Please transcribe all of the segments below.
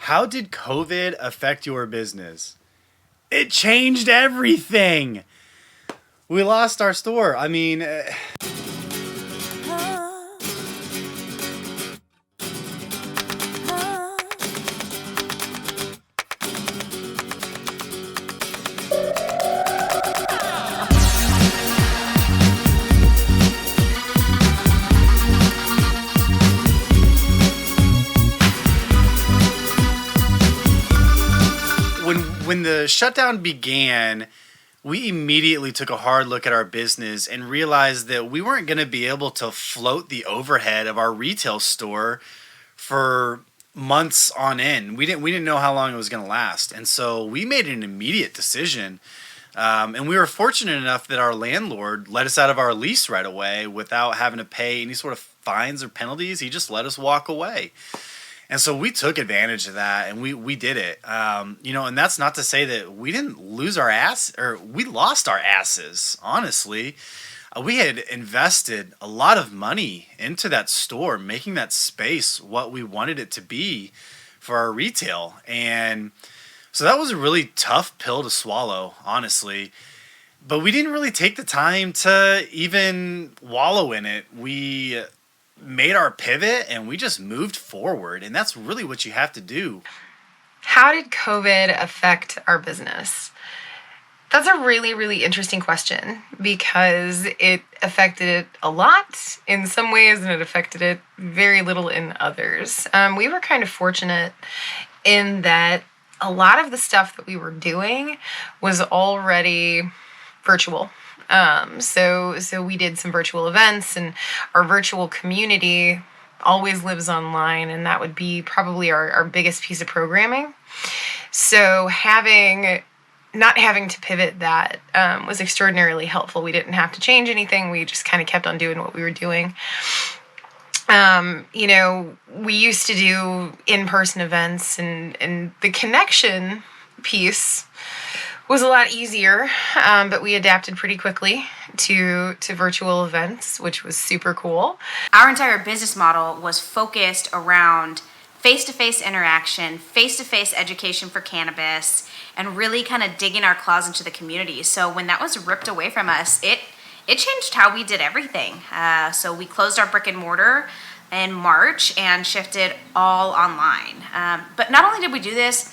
How did COVID affect your business? It changed everything. We lost our store. I mean, when the shutdown began, we immediately took a hard look at our business and realized that we weren't going to be able to float the overhead of our retail store for months on end. We didn't know how long it was going to last, and so we made an immediate decision. And we were fortunate enough that our landlord let us out of our lease right away without having to pay any sort of fines or penalties. He just let us walk away. And so we took advantage of that, and we did it. And that's not to say that we didn't lose our ass, or we lost our asses, honestly. We had invested a lot of money into that store, making that space what we wanted it to be for our retail. And so that was a really tough pill to swallow, honestly. But we didn't really take the time to even wallow in it. We made our pivot and we just moved forward. And that's really what you have to do. How did COVID affect our business? That's a really, really interesting question because it affected it a lot in some ways and it affected it very little in others. We were kind of fortunate in that a lot of the stuff that we were doing was already virtual. So we did some virtual events, and our virtual community always lives online, and that would be probably our biggest piece of programming. So not having to pivot that was extraordinarily helpful. We didn't have to change anything. We just kind of kept on doing what we were doing. We used to do in-person events, and the connection piece was a lot easier, but we adapted pretty quickly to virtual events, which was super cool. Our entire business model was focused around face-to-face interaction, face-to-face education for cannabis, and really kind of digging our claws into the community. So when that was ripped away from us, it changed how we did everything. So we closed our brick and mortar in March and shifted all online. But not only did we do this,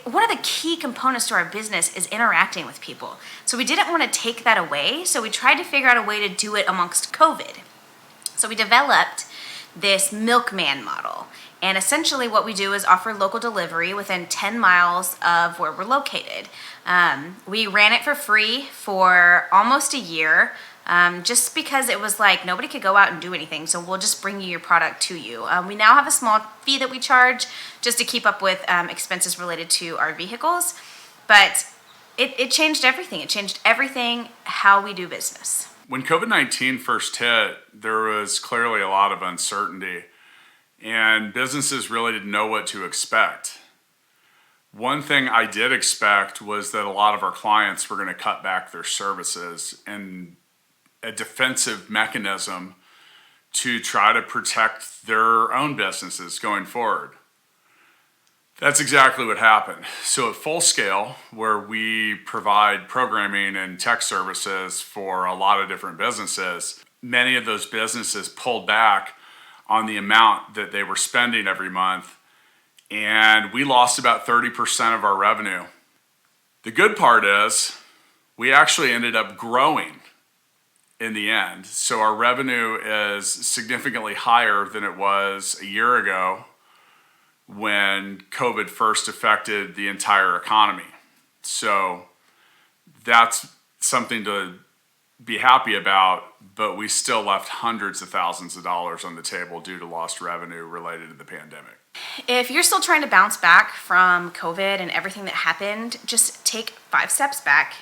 one of the key components to our business is interacting with people. So we didn't want to take that away, so we tried to figure out a way to do it amongst COVID. So we developed this milkman model. And essentially what we do is offer local delivery within 10 miles of where we're located. We ran it for free for almost a year, just because it was like nobody could go out and do anything, so we'll just bring you your product to you. We now have a small fee that we charge just to keep up with expenses related to our vehicles, but it changed everything. It changed everything how we do business. When COVID-19 first hit, there was clearly a lot of uncertainty, and businesses really didn't know what to expect. One thing I did expect was that a lot of our clients were going to cut back their services, and a defensive mechanism to try to protect their own businesses going forward. That's exactly what happened. So at full scale, where we provide programming and tech services for a lot of different businesses, many of those businesses pulled back on the amount that they were spending every month, and we lost about 30% of our revenue. The good part is we actually ended up growing in the end. So our revenue is significantly higher than it was a year ago when COVID first affected the entire economy. So that's something to be happy about, but we still left hundreds of thousands of dollars on the table due to lost revenue related to the pandemic. If you're still trying to bounce back from COVID and everything that happened, just take 5 steps back,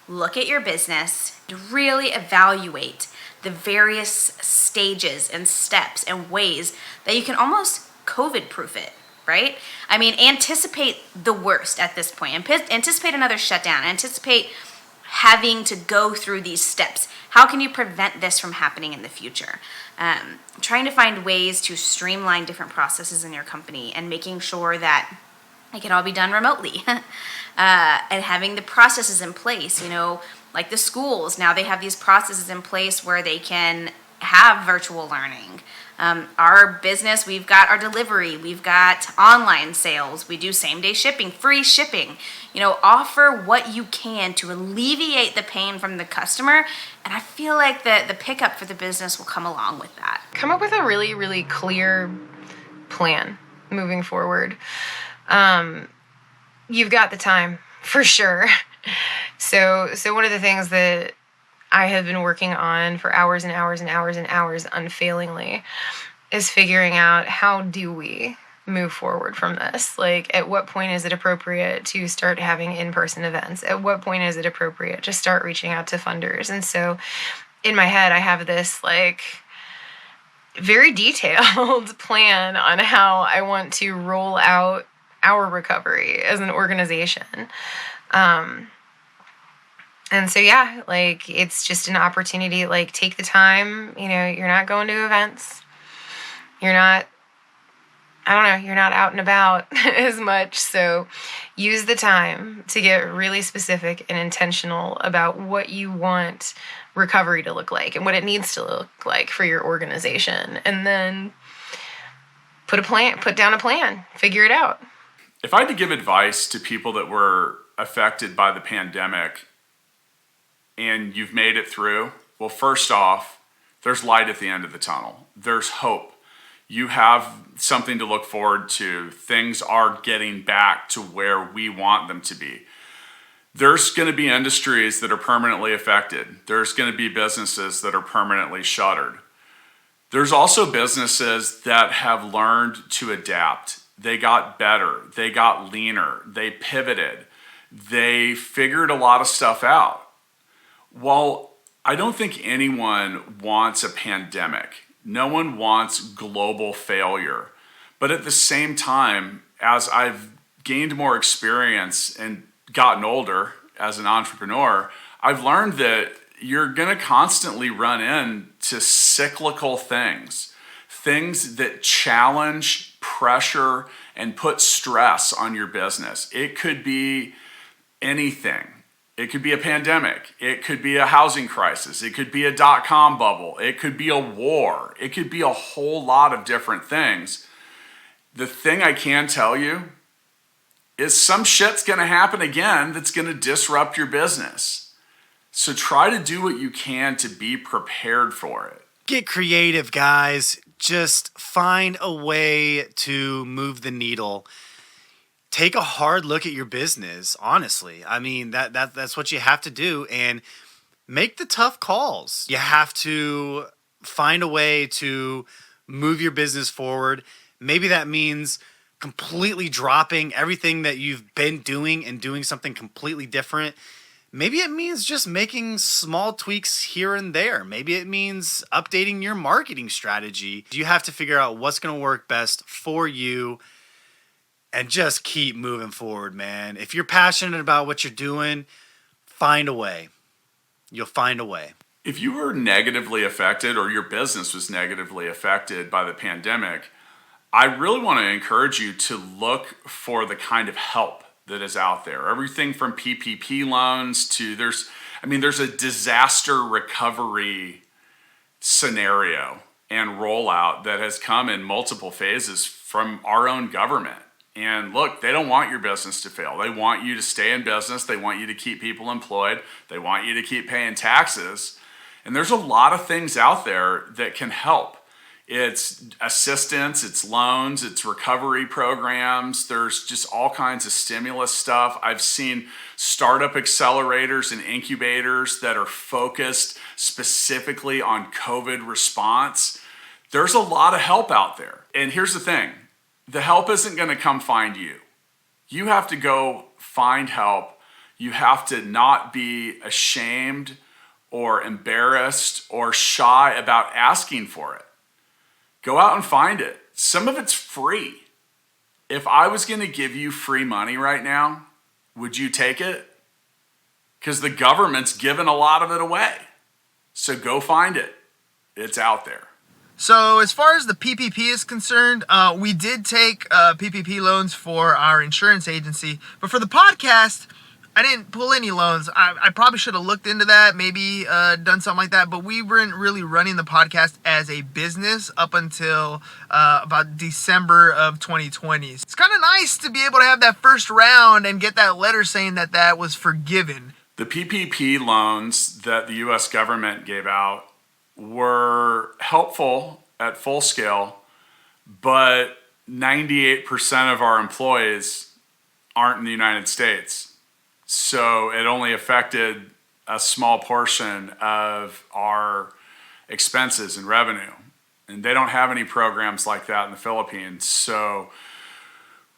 look at your business, really evaluate the various stages and steps and ways that you can almost COVID-proof it, right? I mean, anticipate the worst at this point. Anticipate another shutdown. Anticipate having to go through these steps? How can you prevent this from happening in the future? Trying to find ways to streamline different processes in your company and making sure that it can all be done remotely. And having the processes in place, like the schools, now they have these processes in place where they can have virtual learning. Our business, we've got our delivery, we've got online sales, we do same day shipping, free shipping. Offer what you can to alleviate the pain from the customer. And I feel like the pickup for the business will come along with that. Come up with a really, really clear plan moving forward. You've got the time for sure. So one of the things that I have been working on for hours and hours and hours and hours unfailingly is figuring out, how do we move forward from this? Like, at what point is it appropriate to start having in-person events? At what point is it appropriate to start reaching out to funders? And so in my head, I have this very detailed plan on how I want to roll out our recovery as an organization. And so, yeah, it's just an opportunity. Take the time. You're not going to events. You're not out and about as much. So use the time to get really specific and intentional about what you want recovery to look like and what it needs to look like for your organization. And then put down a plan, figure it out. If I had to give advice to people that were affected by the pandemic and you've made it through, well, first off, there's light at the end of the tunnel. There's hope. You have something to look forward to. Things are getting back to where we want them to be. There's going to be industries that are permanently affected. There's going to be businesses that are permanently shuttered. There's also businesses that have learned to adapt. They got better. They got leaner. They pivoted. They figured a lot of stuff out. Well, I don't think anyone wants a pandemic. No one wants global failure. But at the same time, as I've gained more experience and gotten older as an entrepreneur, I've learned that you're going to constantly run into cyclical things that challenge, pressure, and put stress on your business. It could be anything. It could be a pandemic. It could be a housing crisis. It could be a dot-com bubble. It could be a war. It could be a whole lot of different things. The thing I can tell you is some shit's going to happen again that's going to disrupt your business. So try to do what you can to be prepared for it. Get creative, guys. Just find a way to move the needle. Take a hard look at your business, honestly. I mean, that's what you have to do, and make the tough calls. You have to find a way to move your business forward. Maybe that means completely dropping everything that you've been doing and doing something completely different. Maybe it means just making small tweaks here and there. Maybe it means updating your marketing strategy. You have to figure out what's going to work best for you and just keep moving forward, man. If you're passionate about what you're doing, find a way. You'll find a way. If you were negatively affected or your business was negatively affected by the pandemic, I really want to encourage you to look for the kind of help that is out there. Everything from PPP loans to there's a disaster recovery scenario and rollout that has come in multiple phases from our own government. And look, they don't want your business to fail. They want you to stay in business. They want you to keep people employed. They want you to keep paying taxes. And there's a lot of things out there that can help. It's assistance, it's loans, it's recovery programs. There's just all kinds of stimulus stuff. I've seen startup accelerators and incubators that are focused specifically on COVID response. There's a lot of help out there. And here's the thing. The help isn't going to come find you. You have to go find help. You have to not be ashamed or embarrassed or shy about asking for it. Go out and find it. Some of it's free. If I was going to give you free money right now, would you take it? because the government's given a lot of it away. So go find it. It's out there. So as far as the PPP is concerned, we did take PPP loans for our insurance agency, but for the podcast, I didn't pull any loans. I probably should have looked into that, maybe done something like that, but we weren't really running the podcast as a business up until about December of 2020. It's kind of nice to be able to have that first round and get that letter saying that that was forgiven. The PPP loans that the U.S. government gave out were helpful at full scale, but 98% of our employees aren't in the United States. So it only affected a small portion of our expenses and revenue. And they don't have any programs like that in the Philippines. So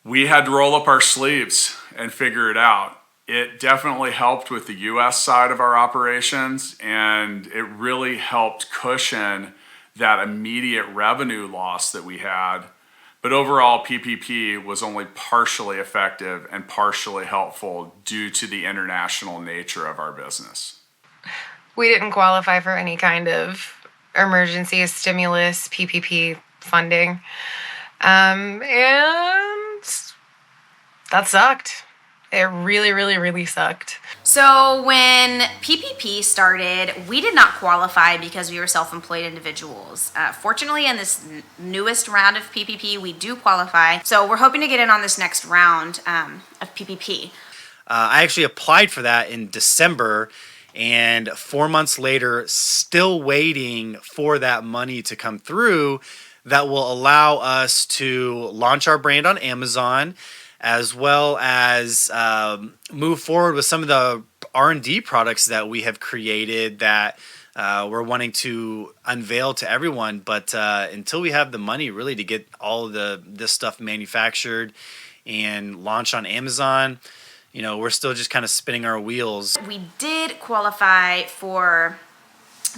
we had to roll up our sleeves and figure it out. It definitely helped with the U.S. side of our operations, and it really helped cushion that immediate revenue loss that we had. But overall, PPP was only partially effective and partially helpful due to the international nature of our business. We didn't qualify for any kind of emergency stimulus PPP funding. And that sucked. It really, really, really sucked. So when PPP started, we did not qualify because we were self-employed individuals. Fortunately, in this newest round of PPP, we do qualify. So we're hoping to get in on this next round of PPP. I actually applied for that in December, and 4 months later, still waiting for that money to come through that will allow us to launch our brand on Amazon, as well as move forward with some of the R&D products that we have created that we're wanting to unveil to everyone. But until we have the money really to get all of this stuff manufactured and launch on Amazon, we're still just kind of spinning our wheels. We did qualify for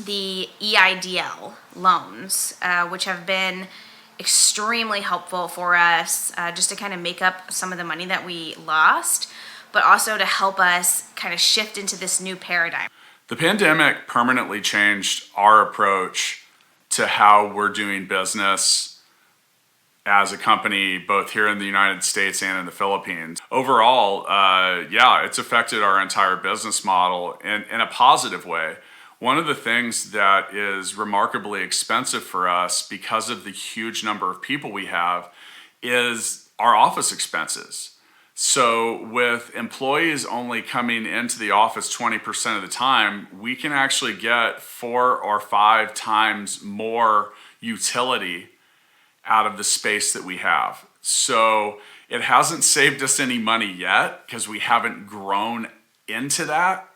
the EIDL loans, which have been extremely helpful for us, just to kind of make up some of the money that we lost, but also to help us kind of shift into this new paradigm. The pandemic permanently changed our approach to how we're doing business as a company, both here in the United States and in the Philippines. Overall, it's affected our entire business model in a positive way. One of the things that is remarkably expensive for us because of the huge number of people we have is our office expenses. So with employees only coming into the office 20% of the time, we can actually get 4 or 5 times more utility out of the space that we have. So it hasn't saved us any money yet because we haven't grown into that.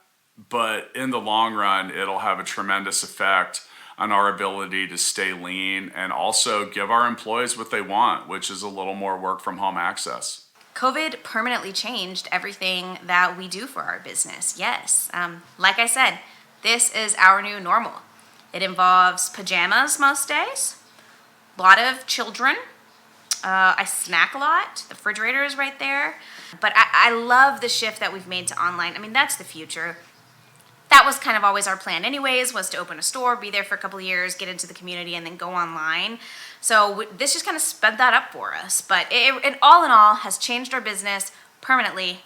But in the long run, it'll have a tremendous effect on our ability to stay lean and also give our employees what they want, which is a little more work from home access. COVID permanently changed everything that we do for our business. Yes, like I said, this is our new normal. It involves pajamas most days, a lot of children. I snack a lot. The refrigerator is right there. But I love the shift that we've made to online. I mean, that's the future. That was kind of always our plan anyways, was to open a store, be there for a couple of years, get into the community, and then go online. So this just kind of sped that up for us. But it all in all has changed our business permanently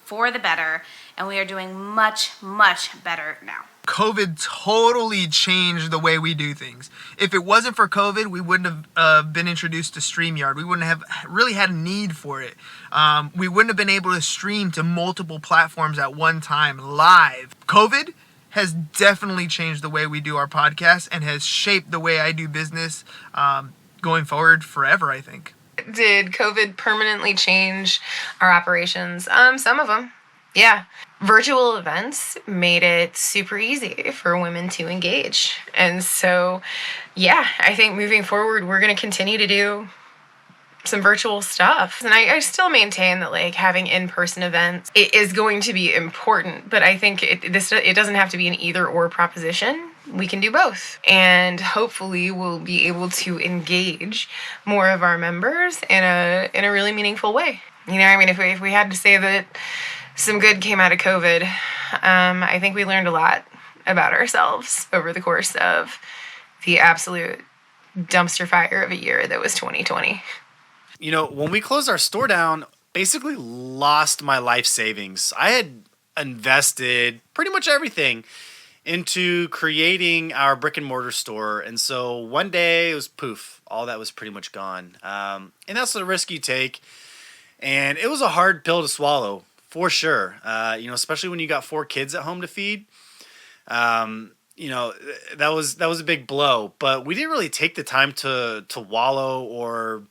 for the better, and we are doing much, much better now. COVID totally changed the way we do things. If it wasn't for COVID, we wouldn't have been introduced to StreamYard. We wouldn't have really had a need for it. We wouldn't have been able to stream to multiple platforms at one time live. COVID has definitely changed the way we do our podcast and has shaped the way I do business going forward forever, I think. Did COVID permanently change our operations? Some of them. Yeah. Virtual events made it super easy for women to engage. And so, yeah, I think moving forward, we're going to continue to do some virtual stuff. And I still maintain that having in-person events is going to be important, but I think it doesn't have to be an either or proposition. We can do both. And hopefully we'll be able to engage more of our members in a really meaningful way. If we had to say that some good came out of COVID. I think we learned a lot about ourselves over the course of the absolute dumpster fire of a year that was 2020. When we closed our store down, basically lost my life savings. I had invested pretty much everything into creating our brick and mortar store. And so one day it was poof, all that was pretty much gone. And that's the risk you take. And it was a hard pill to swallow for sure. Especially when you got 4 kids at home to feed. That was a big blow, but we didn't really take the time to wallow or,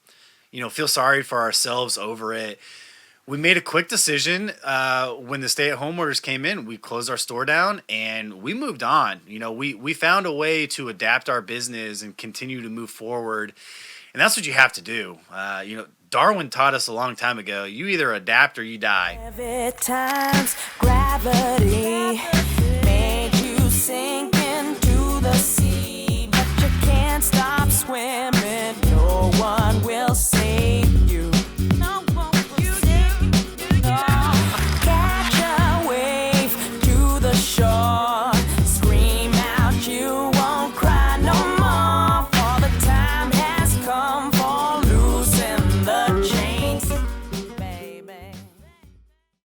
feel sorry for ourselves over it. We made a quick decision when the stay-at-home orders came in. We closed our store down and we moved on. We found a way to adapt our business and continue to move forward, and that's what you have to do. Darwin taught us a long time ago: you either adapt or you die. Times gravity.